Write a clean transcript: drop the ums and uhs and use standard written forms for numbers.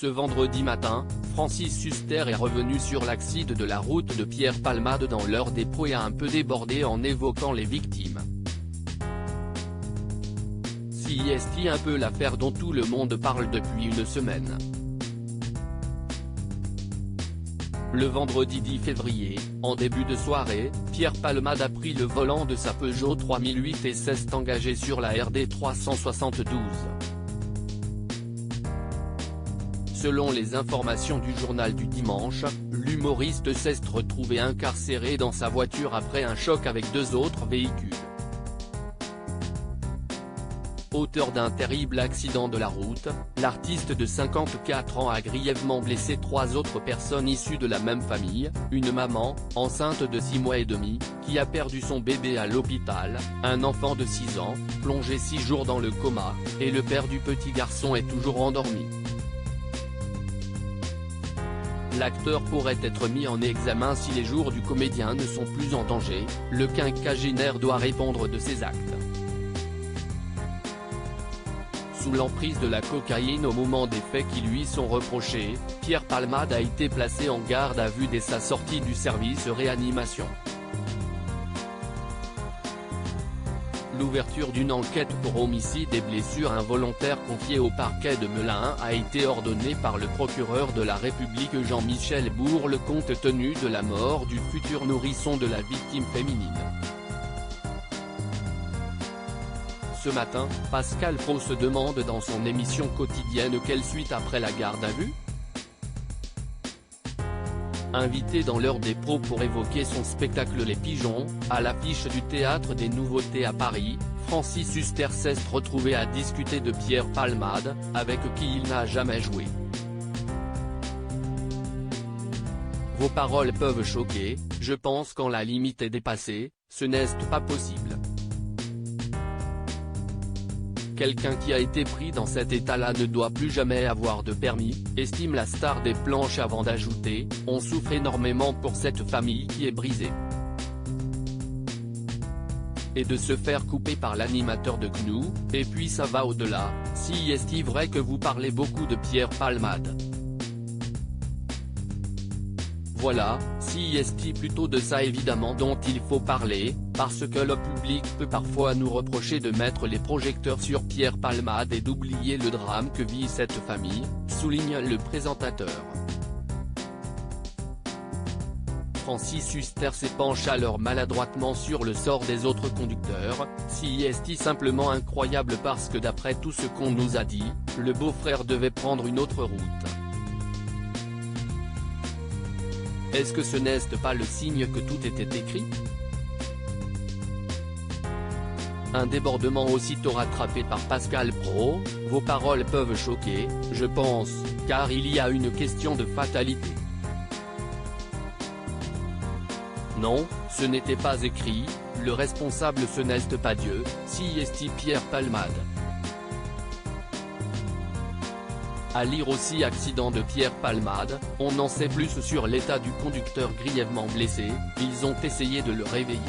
Ce vendredi matin, Francis Huster est revenu sur l'accident de la route de Pierre Palmade dans l'heure des pros et a un peu débordé en évoquant les victimes. C'est un peu l'affaire dont tout le monde parle depuis une semaine. Le vendredi 10 février, en début de soirée, Pierre Palmade a pris le volant de sa Peugeot 3008 et s'est engagé sur la RD 372. Selon les informations du journal du dimanche, l'humoriste s'est retrouvé incarcéré dans sa voiture après un choc avec deux autres véhicules. Auteur d'un terrible accident de la route, l'artiste de 54 ans a grièvement blessé trois autres personnes issues de la même famille, une maman, enceinte de 6 mois et demi, qui a perdu son bébé à l'hôpital, un enfant de 6 ans, plongé 6 jours dans le coma, et le père du petit garçon est toujours endormi. L'acteur pourrait être mis en examen si les jours du comédien ne sont plus en danger, le quinquagénaire doit répondre de ses actes. Sous l'emprise de la cocaïne au moment des faits qui lui sont reprochés, Pierre Palmade a été placé en garde à vue dès sa sortie du service réanimation. L'ouverture d'une enquête pour homicide et blessures involontaires confiée au parquet de Melun a été ordonnée par le procureur de la République Jean-Michel Bourle compte tenu de la mort du futur nourrisson de la victime féminine. Ce matin, Pascal Praud se demande dans son émission quotidienne quelle suite après la garde à vue. Invité dans l'heure des pros pour évoquer son spectacle Les Pigeons, à l'affiche du Théâtre des Nouveautés à Paris, Francis Huster s'est retrouvé à discuter de Pierre Palmade, avec qui il n'a jamais joué. Vos paroles peuvent choquer, je pense quand la limite est dépassée, ce n'est pas possible. Quelqu'un qui a été pris dans cet état-là ne doit plus jamais avoir de permis, estime la star des planches avant d'ajouter, on souffre énormément pour cette famille qui est brisée. Et de se faire couper par l'animateur de GNU, et puis ça va au-delà, si est-il vrai que vous parlez beaucoup de Pierre Palmade. Voilà, si est plutôt de ça évidemment dont il faut parler, parce que le public peut parfois nous reprocher de mettre les projecteurs sur Pierre Palmade et d'oublier le drame que vit cette famille, souligne le présentateur. Francis Huster s'épanche alors maladroitement sur le sort des autres conducteurs, si est simplement incroyable parce que d'après tout ce qu'on nous a dit, le beau-frère devait prendre une autre route. Est-ce que ce n'est pas le signe que tout était écrit? Un débordement aussitôt rattrapé par Pascal Praud, vos paroles peuvent choquer, je pense, car il y a une question de fatalité. Non, ce n'était pas écrit, le responsable ce n'est pas Dieu, si est Pierre Palmade. À lire aussi accident de Pierre Palmade, on en sait plus sur l'état du conducteur grièvement blessé, ils ont essayé de le réveiller.